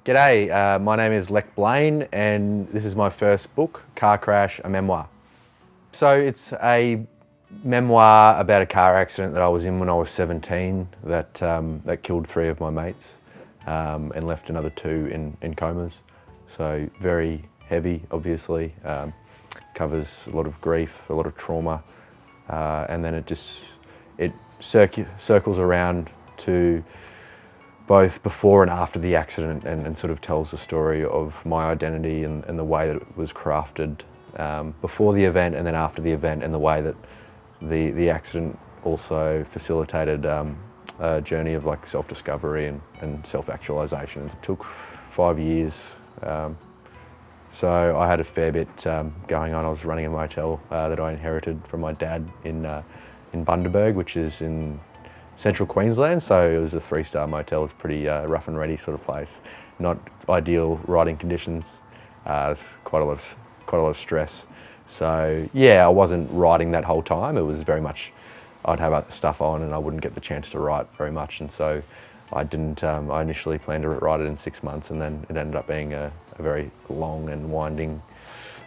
G'day, my name is Lech Blaine and this is my first book, Car Crash, a Memoir. So it's a memoir about a car accident that I was in when I was 17 that killed 3 of my mates and left another 2 in comas. So very heavy, obviously, covers a lot of grief, a lot of trauma, and then it circles around to both before and after the accident and sort of tells the story of my identity and the way that it was crafted before the event and then after the event, and the way that the accident also facilitated a journey of like self-discovery and self-actualisation. It took 5 years, so I had a fair bit going on. I was running a motel that I inherited from my dad in Bundaberg, which is in central Queensland, so it was a 3-star motel. It's pretty rough and ready sort of place. Not ideal riding conditions. It's quite a lot of stress. So yeah, I wasn't writing that whole time. It was very much, I'd have other stuff on and I wouldn't get the chance to write very much, and so I didn't. I initially planned to write it in 6 months, and then it ended up being a very long and winding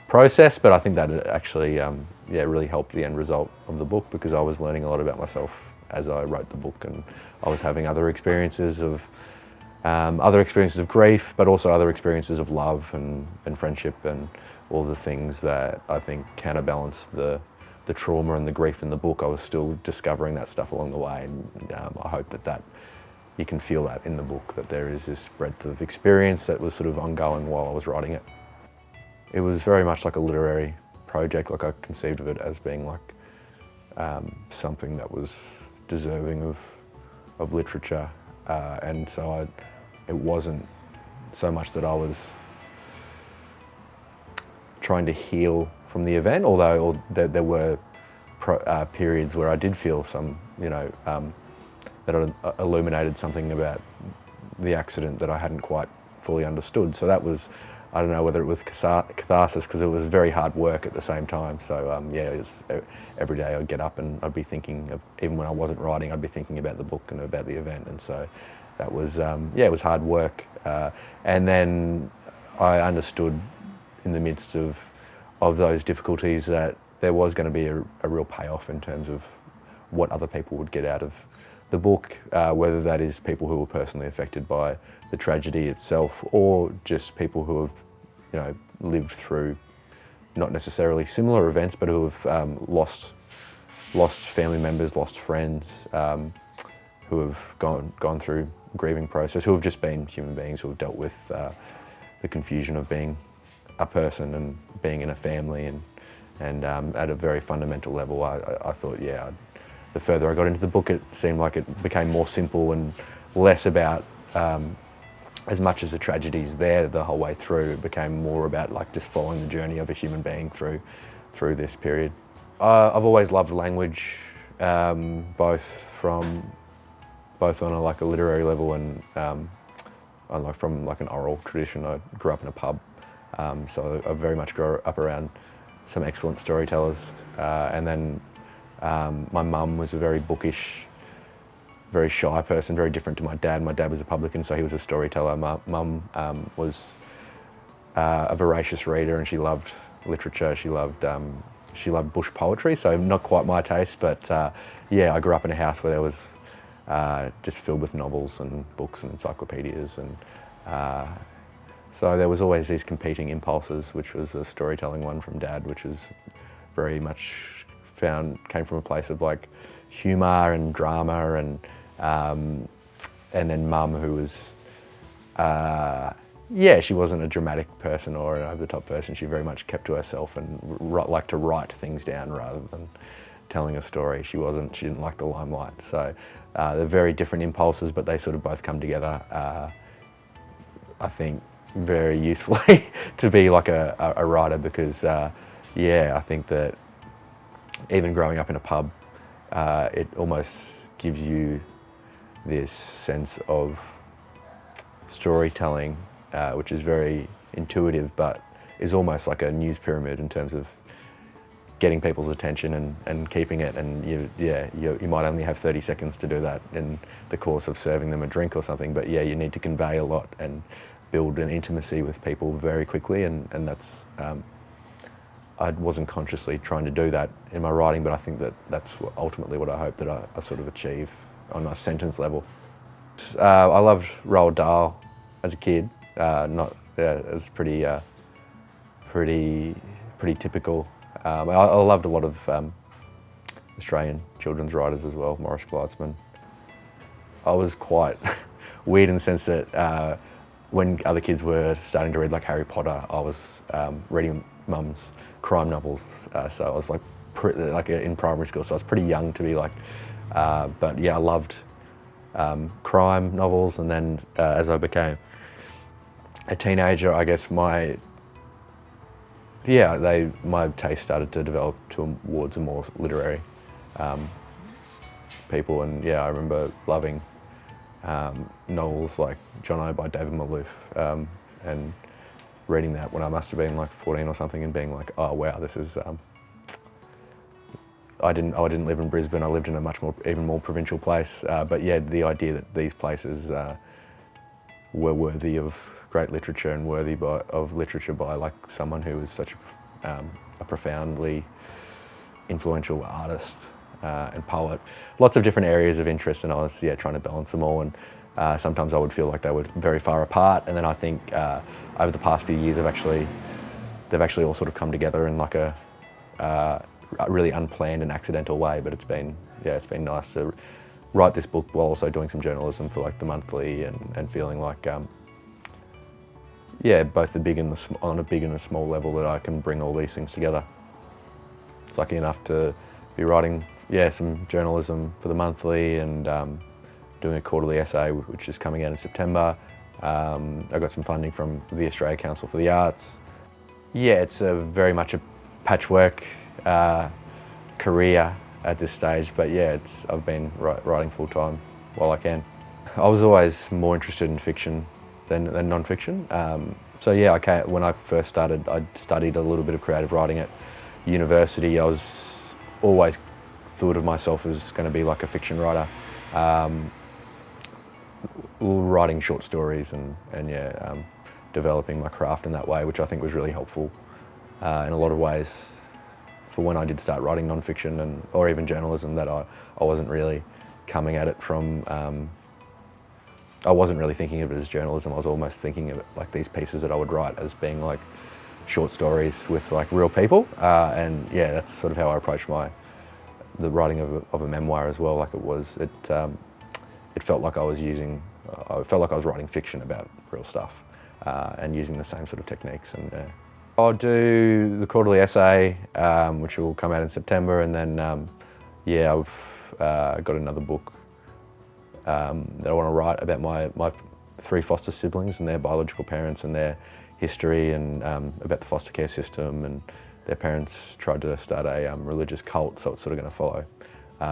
process. But I think that it actually really helped the end result of the book, because I was learning a lot about myself as I wrote the book, and I was having other experiences of grief, but also other experiences of love and friendship and all the things that I think counterbalance the trauma and the grief in the book. I was still discovering that stuff along the way, and I hope that you can feel that in the book, that there is this breadth of experience that was sort of ongoing while I was writing it. It was very much like a literary project. Like, I conceived of it as being like something that was deserving of literature, and so it wasn't so much that I was trying to heal from the event, although there were periods where I did feel some, that it illuminated something about the accident that I hadn't quite fully understood. So that was, I don't know whether it was catharsis, because it was very hard work at the same time. So it was, every day I'd get up and I'd be thinking of, even when I wasn't writing, I'd be thinking about the book and about the event. And so that was, it was hard work. And then I understood in the midst of those difficulties that there was going to be a real payoff in terms of what other people would get out of the book, whether that is people who were personally affected by the tragedy itself, or just people who have, lived through not necessarily similar events, but who have lost family members, lost friends, who have gone through grieving process, who have just been human beings, who have dealt with the confusion of being a person and being in a family, and at a very fundamental level, I thought, the further I got into the book, it seemed like it became more simple and less about, as much as the tragedy's there the whole way through, it became more about like just following the journey of a human being through this period. I've always loved language, both on a literary level and from like an oral tradition. I grew up in a pub, so I very much grew up around some excellent storytellers, and then my mum was a very bookish, very shy person, very different to my dad. My dad was a publican, so he was a storyteller. My mum was a voracious reader, and she loved literature. She loved bush poetry, so not quite my taste, but I grew up in a house where there was just filled with novels and books and encyclopedias, and so there was always these competing impulses, which was a storytelling one from Dad, which was very much came from a place of like humour and drama, and then Mum, who was, she wasn't a dramatic person or an over-the-top person. She very much kept to herself and liked to write things down rather than telling a story. She didn't like the limelight. So they're very different impulses, but they sort of both come together, I think, very usefully to be like a writer, because I think that even growing up in a pub, it almost gives you this sense of storytelling, which is very intuitive, but is almost like a news pyramid in terms of getting people's attention and keeping it. And you might only have 30 seconds to do that in the course of serving them a drink or something, but you need to convey a lot, and build an intimacy with people very quickly, and that's I wasn't consciously trying to do that in my writing, but I think that that's ultimately what I hope that I sort of achieve on a sentence level. I loved Roald Dahl as a kid. It's pretty typical. I loved a lot of Australian children's writers as well, Maurice Gleitzman. I was quite weird in the sense that when other kids were starting to read like Harry Potter, I was reading mum's crime novels. So I was like in primary school, so I was pretty young to be like, but yeah, I loved crime novels. And then as I became a teenager, I guess my taste started to develop towards a more literary people. And yeah, I remember loving novels like John O by David Malouf, and reading that when I must have been like 14 or something, and being like, oh wow, this is. I didn't live in Brisbane. I lived in a even more provincial place. But yeah, the idea that these places were worthy of great literature and worthy of literature by like someone who was such a profoundly influential artist and poet. Lots of different areas of interest, and I was trying to balance them all. And sometimes I would feel like they were very far apart, and then I think over the past few years they've actually all sort of come together in like a really unplanned and accidental way. But it's been nice to write this book while also doing some journalism for like the Monthly, and feeling like both on a big and a small level, that I can bring all these things together. It's lucky enough to be writing some journalism for the Monthly, and doing a quarterly essay which is coming out in September. I got some funding from the Australia Council for the Arts. Yeah, it's very much a patchwork career at this stage, but yeah, I've been writing full time while I can. I was always more interested in fiction than non-fiction. So yeah, when I first started, I studied a little bit of creative writing at university. I was always thought of myself as going to be like a fiction writer, writing short stories and developing my craft in that way, which I think was really helpful in a lot of ways for when I did start writing non-fiction or even journalism, that I wasn't really coming at it from, I wasn't really thinking of it as journalism. I was almost thinking of it like these pieces that I would write as being like short stories with like real people, and yeah, that's sort of how I approached the writing of a memoir as well. Like it felt like I was writing fiction about real stuff, and using the same sort of techniques. And I'll do the quarterly essay, which will come out in September, and then I've got another book that I want to write about my three foster siblings and their biological parents and their history, and about the foster care system, and their parents tried to start a religious cult, so it's sort of going to follow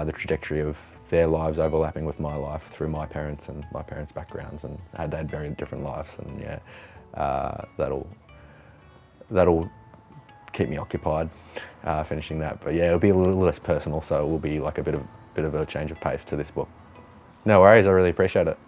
the trajectory of their lives overlapping with my life through my parents and my parents' backgrounds, and they had very different lives, and that'll keep me occupied finishing that. But yeah, it'll be a little less personal, so it will be like a bit of a change of pace to this book. No worries, I really appreciate it.